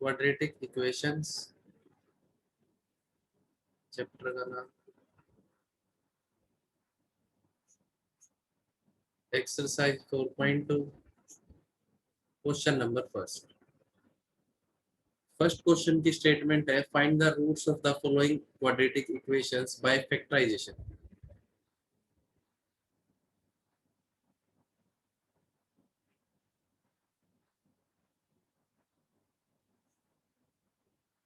Quadratic equations chapter का नाम। Exercise 4.2 question number first. First question की स्टेटमेंट है find the roots of the following quadratic equations by factorisation.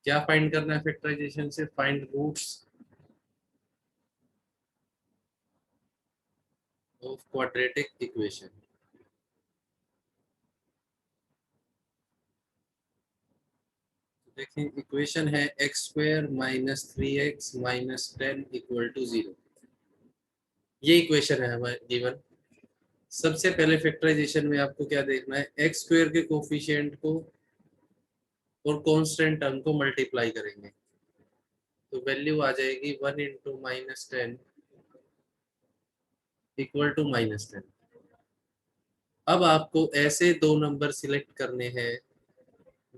क्या find करना है फैक्टराइजेशन से? Find roots of quadratic equation. देखिए इक्वेशन है x square minus 3x minus 10 equal to 0। ये equation है हमारे गिवन। सबसे पहले फैक्टराइजेशन में आपको क्या देखना है, एक्स स्क्वायर के कोफिशिएंट को और कांस्टेंट टर्म को मल्टीप्लाई करेंगे तो वैल्यू आ जाएगी 1 into minus 10 equal to minus 10। अब आपको ऐसे दो नंबर सिलेक्ट करने हैं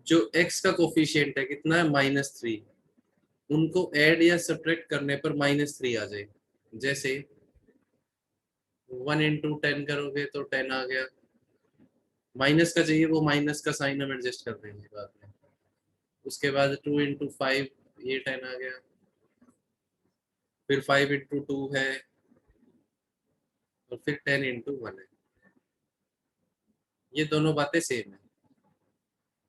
जो x का कोफिशिएंट है कितना है -3, उनको ऐड या सब्ट्रैक्ट करने पर -3 आ जाए। जैसे 1 इंटू 10 करोगे तो 10 आ गया, माइनस का चाहिए वो माइनस का साइन हम एडजस्ट कर देंगे बाद में। उसके बाद 2 इंटू 5 ये 10 आ गया, फिर 5 इंटू 2 है और फिर 10 इंटू 1 है। ये दोनों बातें सेम है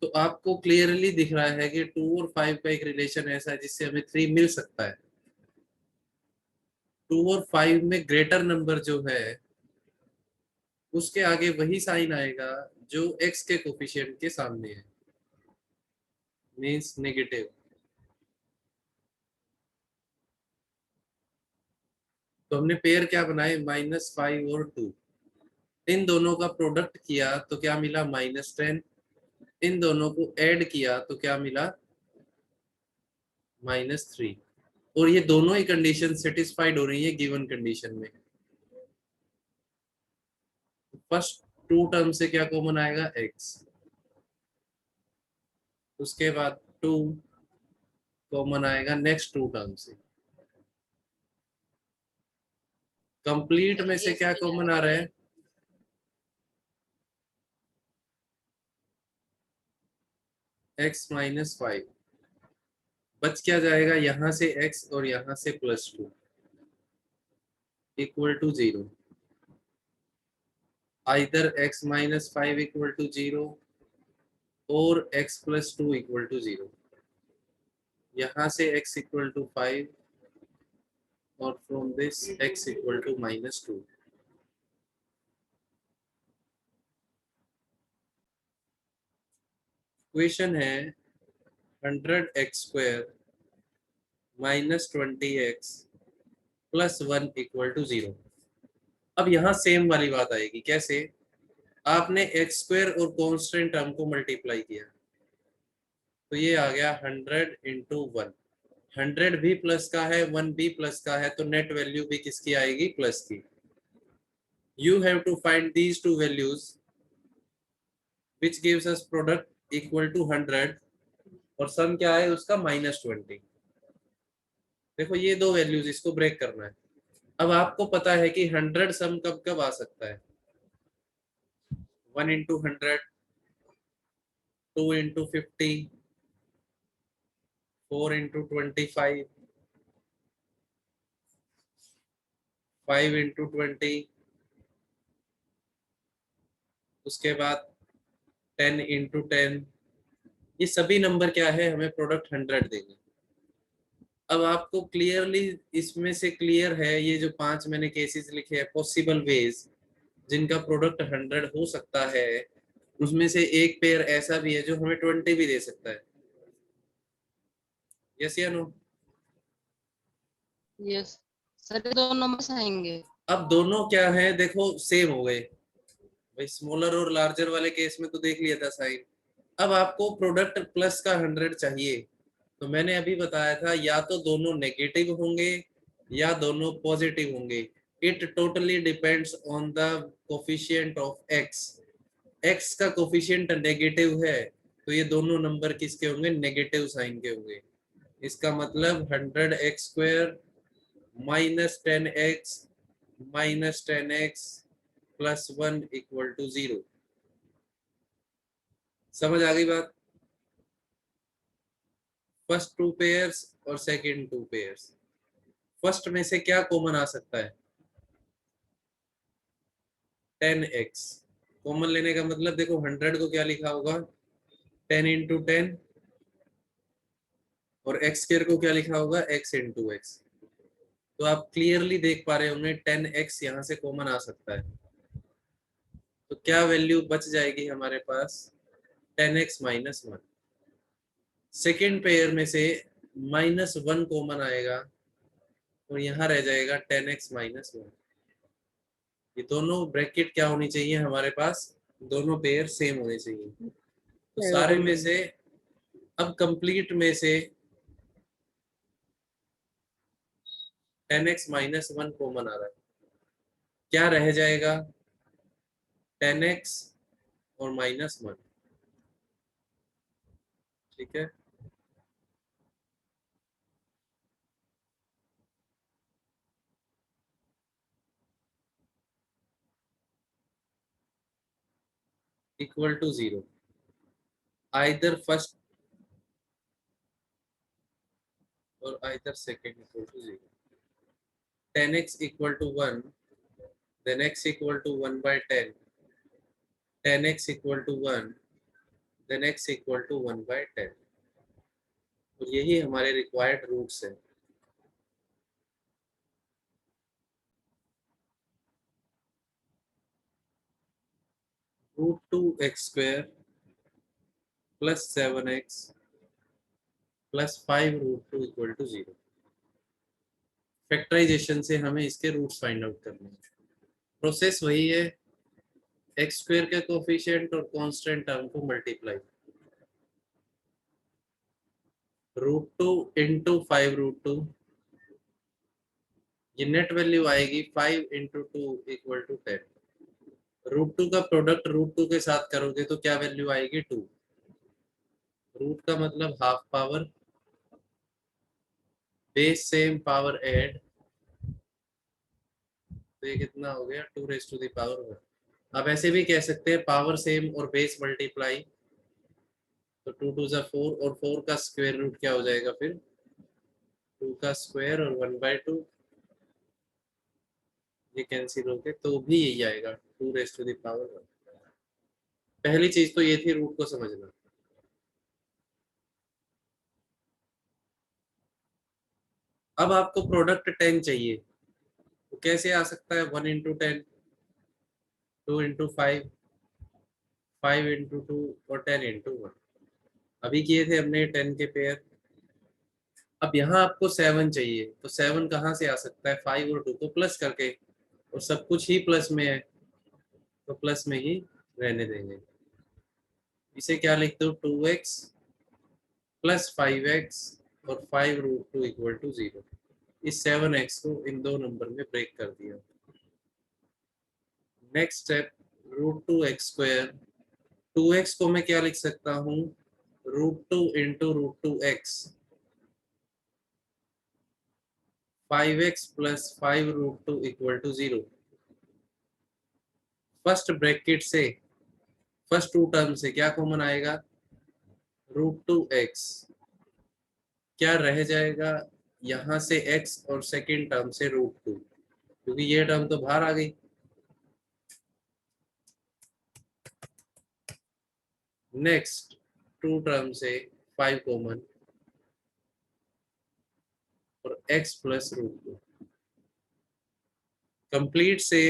तो आपको क्लियरली दिख रहा है कि 2 और 5 का एक रिलेशन ऐसा है जिससे हमें 3 मिल सकता है। 2 और 5 में ग्रेटर नंबर जो है उसके आगे वही साइन आएगा जो x के कोफिशिएंट के सामने है, मींस नेगेटिव। तो हमने पेयर क्या बनाए, -5 और 2। इन दोनों का प्रोडक्ट किया तो क्या मिला -10। इन दोनों को ऐड किया तो क्या मिला -3। और ये दोनों ही कंडीशन सेटिस्फाइड हो रही है गिवन कंडीशन में। फर्स्ट टू टर्म से क्या कॉमन आएगा, x। उसके बाद 2 कॉमन आएगा नेक्स्ट टू टर्म से। कंप्लीट में से क्या कॉमन आ रहा है, x माइनस 5। बच क्या जाएगा, यहां से x और यहां से +2 equal to 0। Either x minus 5 equal to 0 और x+2 इक्वल टू 0। यहाँ से x इक्वल टू 5 और from this x equal to -2। Equation है 100x² minus 20x plus 1 equal to 0। अब यहाँ सेम वाली बात आएगी, कैसे? आपने x² और कांस्टेंट टर्म को मल्टीप्लाई किया तो ये आ गया 100 इंटू 1। 100 भी प्लस का है, 1 भी प्लस का है, तो नेट वैल्यू भी किसकी आएगी, प्लस की। You have to find these two values which gives us product equal to 100 और सम क्या है उसका -20। देखो ये दो वैल्यूज, इसको ब्रेक करना है। अब आपको पता है कि 100 सम कब कब आ सकता है, 1 इंटू 100, 2 इंटू 50, 4 इंटू 25, 5 इंटू 20, उसके बाद 10 इंटू 10। ये सभी नंबर क्या है, हमें प्रोडक्ट 100 देंगे। अब आपको क्लियरली इसमें से क्लियर है, ये जो 5 मैंने केसेस लिखे हैं पॉसिबल वेज जिनका प्रोडक्ट 100 हो सकता है, उसमें से एक पेयर ऐसा भी है जो हमें 20 भी दे सकता है। यस या नो? यस सर, दो नंबर्स आएंगे। अब दोनों क्या है, देखो सेम हो गए भाई। स्मॉलर और लार्जर वाले केस में तो देख लिया था साइन। अब आपको प्रोडक्ट प्लस का 100 चाहिए तो मैंने अभी बताया था या तो दोनों नेगेटिव होंगे या दोनों पॉजिटिव होंगे। It totally depends on the coefficient of x। x का कोफिशिएंट नेगेटिव है तो ये दोनों नंबर किसके होंगे, नेगेटिव साइन के होंगे। इसका मतलब 100x² minus 10x minus 10x plus 1 equal to 0। समझ आ गई बात। फर्स्ट टू पेयर्स और सेकंड टू पेयर्स, फर्स्ट में से क्या कॉमन आ सकता है, 10x। कॉमन लेने का मतलब देखो 100 को क्या लिखा होगा, 10 इंटू 10, और एक्स स्क्वायर को क्या लिखा होगा, x इंटू एक्स। तो आप क्लियरली देख पा रहे होंगे 10x यहाँ से कॉमन आ सकता है। तो क्या वैल्यू बच जाएगी हमारे पास, 10x माइनस 1। सेकेंड पेयर में से -1 कॉमन आएगा और यहाँ रह जाएगा 10x माइनस 1। ये दोनों ब्रैकेट क्या होनी चाहिए हमारे पास, दोनों पेयर सेम होने चाहिए। तो सारे में से अब कंप्लीट में से 10x माइनस 1 कॉमन आ रहा है, क्या रह जाएगा, 10x और -1। ठीक है, इक्वल टू 0। आइदर फर्स्ट और either second equal to 0। 10x equal to 1, then x equal to 1 by 10, 10x equal to 1, then x equal to 1 by 10। और यही हमारे रिक्वायर्ड रूट्स हैं। √2x² plus 7x plus 5 √2 equal to 0। Factorisation से हमें इसके roots find out करने हैं। Process वही है, x² के कोफिशिएंट और कांस्टेंट टर्म को मल्टीप्लाई, √2 इंटू 5 √2, ये नेट वैल्यू आएगी 5 इंटू 2 इक्वल टू 10। √2 का प्रोडक्ट √2 के साथ करोगे तो क्या वैल्यू आएगी, 2। रूट का मतलब half power, base same, power add, तो ये कितना हो गया, 2⁻⁴। आप ऐसे भी कह सकते हैं पावर सेम और बेस मल्टीप्लाई, तो 2 2 ज़ा 4, और 4 का स्क्वायर रूट क्या हो जाएगा फिर, 2 का स्क्वायर और 1/2, ये कैंसिल हो गए तो भी यही आएगा 2⁻⁴। पहली चीज तो ये थी रूट को समझना। अब आपको प्रोडक्ट 10 चाहिए, तो कैसे आ सकता है, 1 इंटू 10, 2 इंटू 5, 5 इंटू 2 और 10 इंटू 1। अभी किए थे हमने 10 के पेयर। अब यहाँ आपको 7 चाहिए, तो 7 कहाँ से आ सकता है, 5 और 2 को प्लस करके, और सब कुछ ही प्लस में है तो प्लस में ही रहने देंगे। इसे क्या लिखते हो, 2x प्लस 5x और 5 √2 इक्वल टू 0। इस 7x को इन दो नंबर में ब्रेक कर दिया। नेक्स्ट स्टेप, √2x², 2x को मैं क्या लिख सकता हूँ, √2 into √2x, 5x plus 5 √2 equal to 0। First bracket से, फर्स्ट टू टर्म से क्या कॉमन आएगा, √2x, क्या रह जाएगा यहाँ से x और सेकेंड टर्म से √2, क्योंकि ये टर्म तो बाहर आ गई। नेक्स्ट टू टर्म से 5 कॉमन और x प्लस √2, कंप्लीट से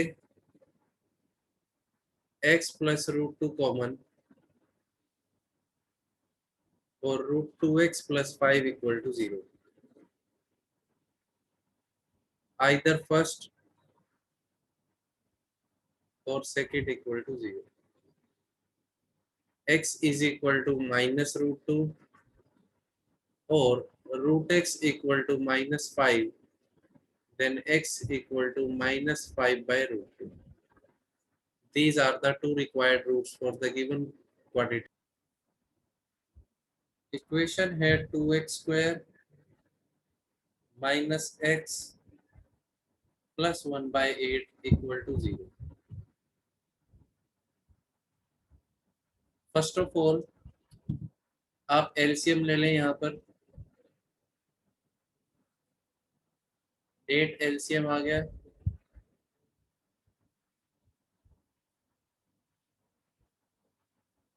x प्लस √2 कॉमन और √2x plus 5 equal to 0। Either first और second equal to 0। x is equal to -√2 और √x equal to -5, then x equal to -5 by √2. These are the two required roots for the given quantity. Equation है 2x² minus x plus 1/8 equal to 0। First of all आप LCM ले लें यहाँ पर। 8 LCM आ गया,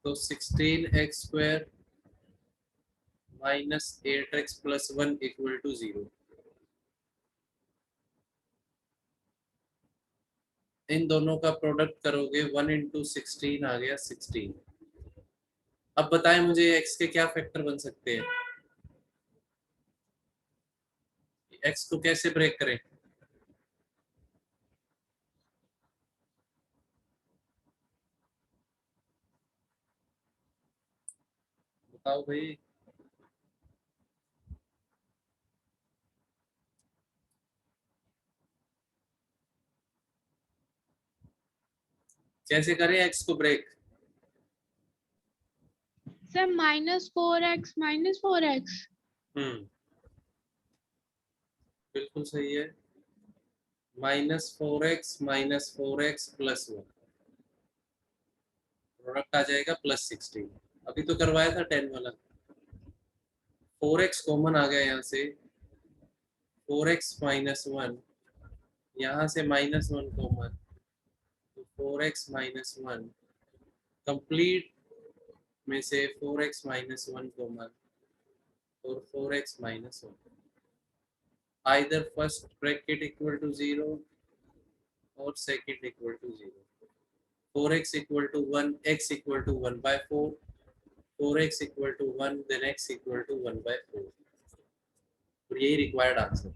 तो 16x² minus 8x plus 1 equal to 0। इन दोनों का प्रोडक्ट करोगे 1 इंटू 16 आ गया 16। अब बताएं मुझे x के क्या फैक्टर बन सकते हैं, x को कैसे ब्रेक करें। बताओ भाई। कैसे करें x को ब्रेक। सर -4x बिल्कुल सही है। -4x प्लस 1 प्रोडक्ट आ जाएगा +16। अभी तो करवाया था 10 वाला। 4x कॉमन आ गया यहाँ से, 4x माइनस 1, यहाँ से -1 कॉमन, तो 4x माइनस 1 कंप्लीट में से 4x माइनस 1 कॉमन और 4x minus 1, either first bracket equal to 0 और second equal to 0। 4x equal to 1, x equal to 1/4, 4x equal to 1, then x equal to 1/4। और यही required answer.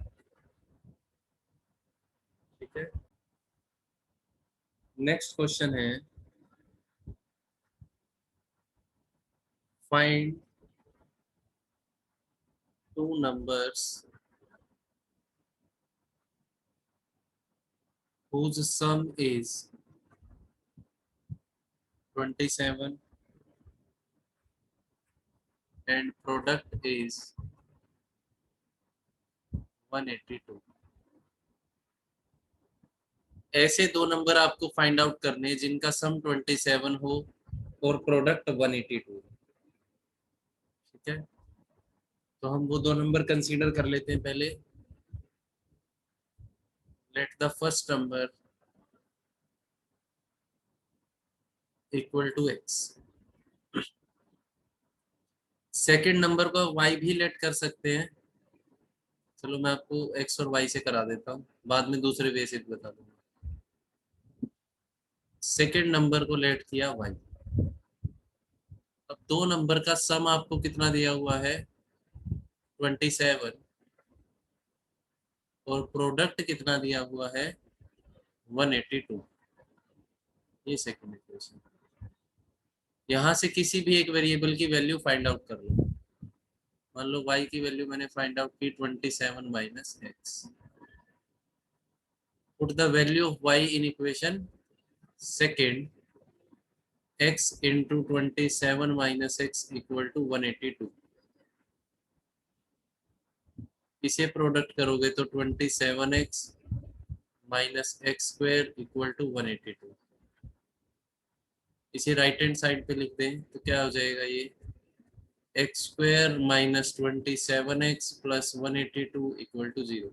ठीक है, next question है find two numbers whose sum is 27 and product is 182। ऐसे दो number आपको find out करने हैं जिनका सम 27 हो और प्रोडक्ट 182। ठीक है, तो हम वो दो नंबर कंसीडर कर लेते हैं पहले। Let the first number equal to x। Second number को y भी लेट कर सकते हैं। चलो मैं आपको x और y से करा देता हूँ, बाद में दूसरे वे से बता दूंगा। सेकेंड नंबर को लेट किया y। अब दो नंबर का सम आपको कितना दिया हुआ है 27 और प्रोडक्ट कितना दिया हुआ है 182। ये सेकंड इक्वेशन। यहाँ से किसी भी एक वेरिएबल की वैल्यू फाइंड आउट कर लो। मान लो y की वैल्यू मैंने फाइंड आउट की 27 minus x। Put the value of y in equation second, x into 27 minus x equal to 182। इसे प्रोडक्ट करोगे तो 27x minus x square equal to 182। इसे राइट हैंड साइड पे लिख दें तो क्या हो जाएगा, ये x square minus 27x plus 182 equal to 0।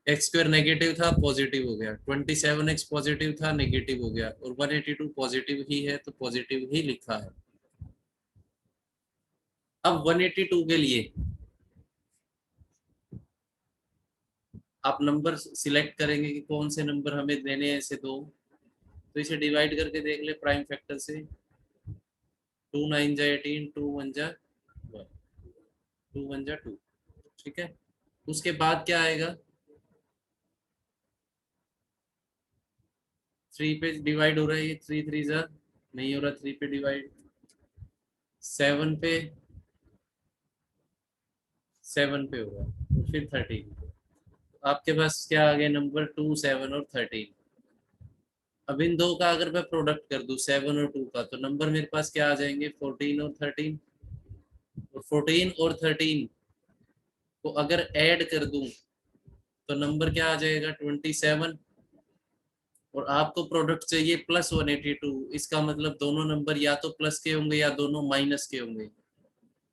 X square negative था, पॉजिटिव हो गया, 27x पॉजिटिव था, नेगेटिव हो गया, और 182 पॉजिटिव ही है तो पॉजिटिव ही लिखा है। अब 182 के लिए आप नंबर सिलेक्ट करेंगे कि कौन से नंबर हमें देने हैं ऐसे दो, तो इसे डिवाइड करके देख ले प्राइम फैक्टर से। 2 9 जा 18, 2 1 जा 1, 2 1 जा 2। ठीक है, उसके बाद क्या आएगा, 3 पे डिवाइड हो रहा है, ये 3 3 जा नहीं हो रहा, 3 पे डिवाइड, 7 पे, 7 पे हो रहा है, और फिर 13। आपके पास क्या आ गया नंबर 2 7 और 13। अब इन दो का अगर मैं प्रोडक्ट कर दूं 7 और 2 का, तो नंबर मेरे पास क्या आ जाएंगे 14 और 13। और 14 और 13 को अगर ऐड कर दूं तो नंबर क्या आ जाएगा 27। और आपको प्रोडक्ट चाहिए +182, इसका मतलब दोनों नंबर या तो प्लस के होंगे या दोनों माइनस के होंगे।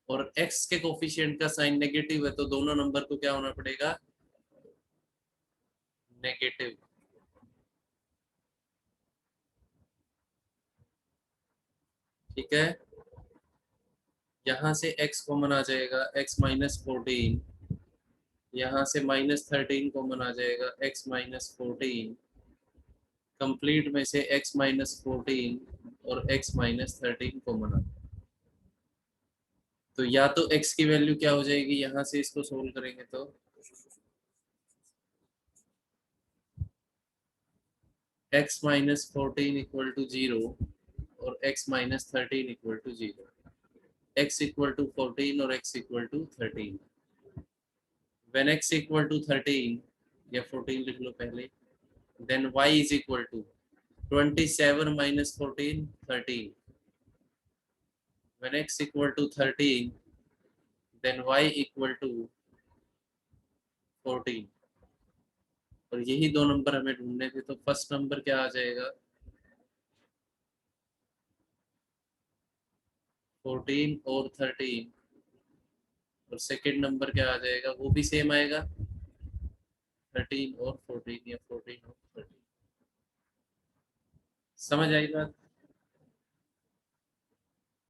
और x के कोफिशिएंट का साइन नेगेटिव है तो दोनों नंबर को क्या होना पड़ेगा, नेगेटिव। ठीक है, यहाँ से x कॉमन आ जाएगा, x-14। यहाँ से -13 कॉमन आ जाएगा, x-14। कंप्लीट में से x-14 और x-13 कॉमन आ। तो या तो x की वैल्यू क्या हो जाएगी, यहाँ से इसको सोल्व करेंगे तो x-14 इक्वल टू 0 और x-13 equal to 0। x equal to 14 और x equal to 13। when x equal to 13 या 14 लिख लो पहले, then y is equal to 27 minus 14, 13। when x equal to 13 then y equal to 14। और यही दो नंबर हमें ढूंढने थे, तो फर्स्ट नंबर क्या आ जाएगा 14 और 13, और सेकंड नंबर क्या आ जाएगा, वो भी सेम आएगा 13 और 14 या 14 और 13। समझ आई बात।